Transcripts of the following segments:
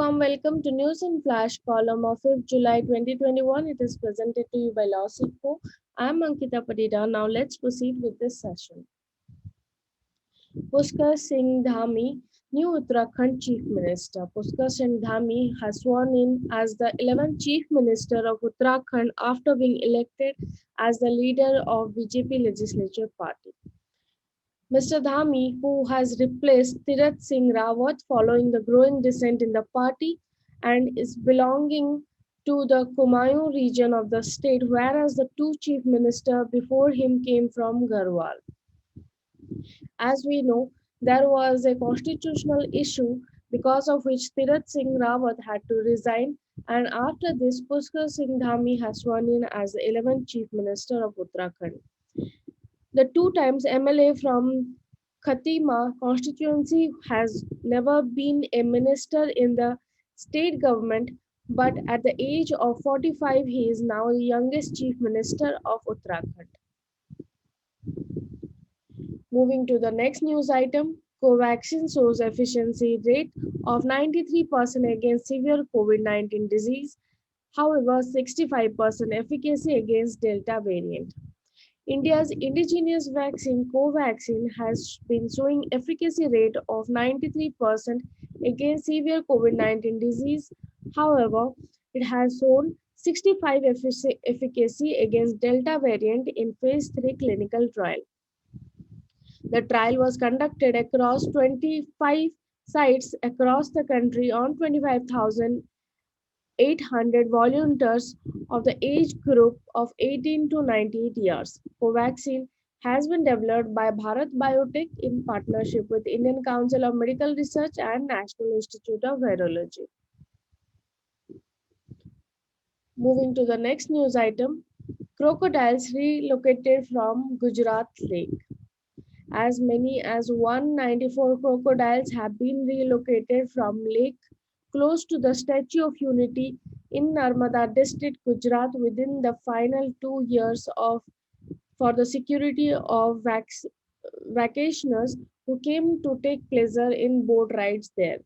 warm welcome to News in Flash column of 5th July 2021. It is presented to you by Lawsikpo. I am Ankita Padida. Now let's proceed with this session. Pushkar Singh Dhami, new Uttarakhand Chief Minister. Pushkar Singh Dhami has sworn in as the 11th Chief Minister of Uttarakhand after being elected as the leader of BJP Legislature Party. Mr. Dhami, who has replaced Tirath Singh Rawat following the growing dissent in the party and is belonging to the Kumaon region of the state, whereas the two chief ministers before him came from Garhwal. As we know, there was a constitutional issue because of which Tirath Singh Rawat had to resign, and after this, Pushkar Singh Dhami has sworn in as the 11th Chief Minister of Uttarakhand. The two times MLA from Khatima constituency has never been a minister in the state government, but at the age of 45, he is now the youngest chief minister of Uttarakhand. Moving to the next news item, Covaxin shows efficiency rate of 93% against severe COVID-19 disease, however 65% efficacy against Delta variant. India's indigenous vaccine Covaxin has been showing efficacy rate of 93% against severe COVID-19 disease. However, it has shown 65 efficacy against Delta variant in phase 3 clinical trial. The trial was conducted across 25 sites across the country on 25,800 volunteers of the age group of 18 to 98 years. Covaxin has been developed by Bharat Biotech in partnership with Indian Council of Medical Research and National Institute of Virology. Moving to the next news item, crocodiles relocated from Gujarat lake. As many as 194 crocodiles have been relocated from lake close to the Statue of Unity in Narmada district, Gujarat, within the final 2 years for the security of vacationers who came to take pleasure in boat rides there.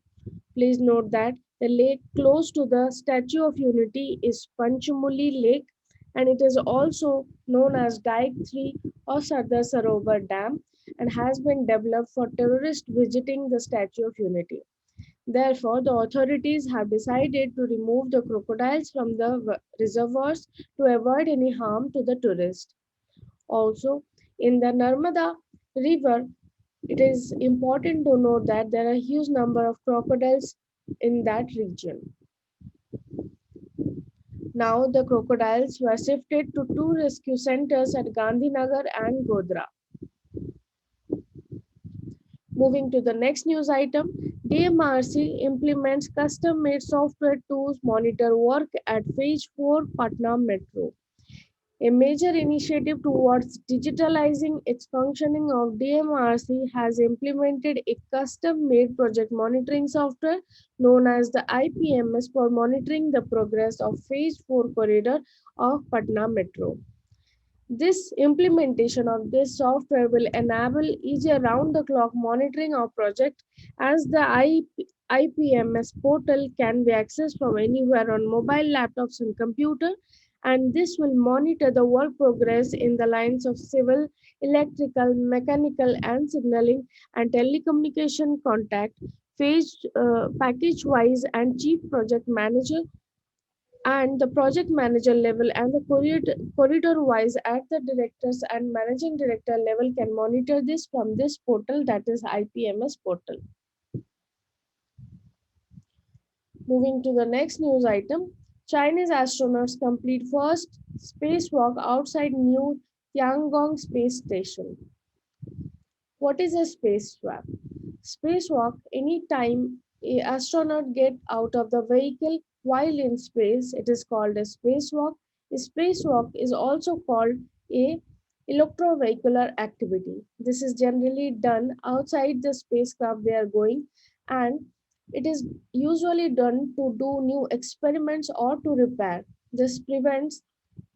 Please note that the lake close to the Statue of Unity is Panchamuli Lake, and it is also known as Dike 3 or Sardar Sarovar Dam, and has been developed for tourists visiting the Statue of Unity. Therefore, the authorities have decided to remove the crocodiles from the reservoirs to avoid any harm to the tourists. Also, in the Narmada River, it is important to note that there are a huge number of crocodiles in that region. Now, the crocodiles were shifted to two rescue centers at Gandhinagar and Godhra. Moving to the next news item, DMRC implements custom-made software to monitor work at Phase 4 Patna Metro. A major initiative towards digitalizing its functioning of DMRC has implemented a custom-made project monitoring software known as the IPMS for monitoring the progress of Phase 4 corridor of Patna Metro. This implementation of this software will enable easy around-the-clock monitoring of project as the IPMS portal can be accessed from anywhere on mobile laptops and computer, and this will monitor the work progress in the lines of civil, electrical, mechanical and signaling and telecommunication contact, phase package-wise and chief project manager and the project manager level and the corridor wise at the directors and managing director level can monitor this from this portal, that is IPMS portal. Moving to the next news item, Chinese astronauts complete first spacewalk outside New Tiangong space station. What is a spacewalk? Spacewalk, any time a astronaut get out of the vehicle while in space, it is called a spacewalk. A spacewalk is also called a electrovehicular activity. This is generally done outside the spacecraft they are going, and it is usually done to do new experiments or to repair. This prevents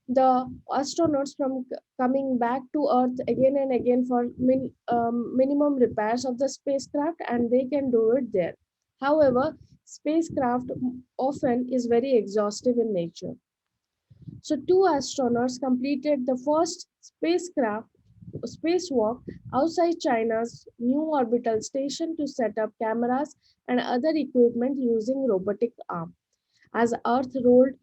the astronauts from coming back to Earth again and again for minimum repairs of the spacecraft, and they can do it there. However, spacecraft often is very exhaustive in nature. So two astronauts completed the first spacewalk outside China's new orbital station to set up cameras and other equipment using robotic arm. As Earth rolled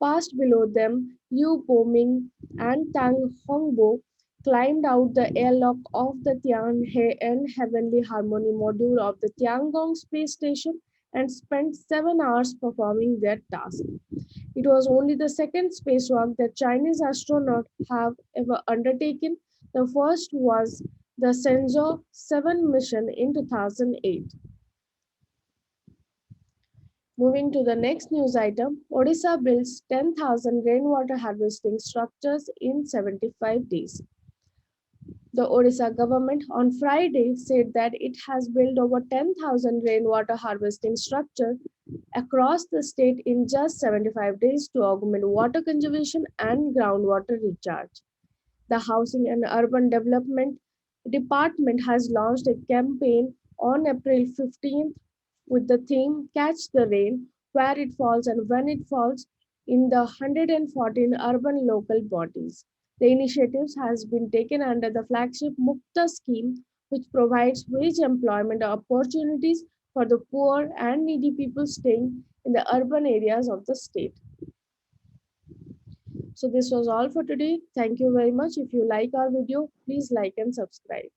past below them, Liu Boming and Tang Hongbo climbed out the airlock of the Tianhe Heavenly Harmony module of the Tiangong space station and spent 7 hours performing their task. It was only the second spacewalk that Chinese astronauts have ever undertaken. The first was the Shenzhou 7 mission in 2008. Moving to the next news item, Odisha builds 10,000 rainwater harvesting structures in 75 days. The Odisha government on Friday said that it has built over 10,000 rainwater harvesting structures across the state in just 75 days to augment water conservation and groundwater recharge. The Housing and Urban Development Department has launched a campaign on April 15th with the theme Catch the Rain, where it falls and when it falls in the 114 urban local bodies. The initiative has been taken under the flagship Mukta scheme, which provides wage employment opportunities for the poor and needy people staying in the urban areas of the state. So this was all for today. Thank you very much. If you like our video, please like and subscribe.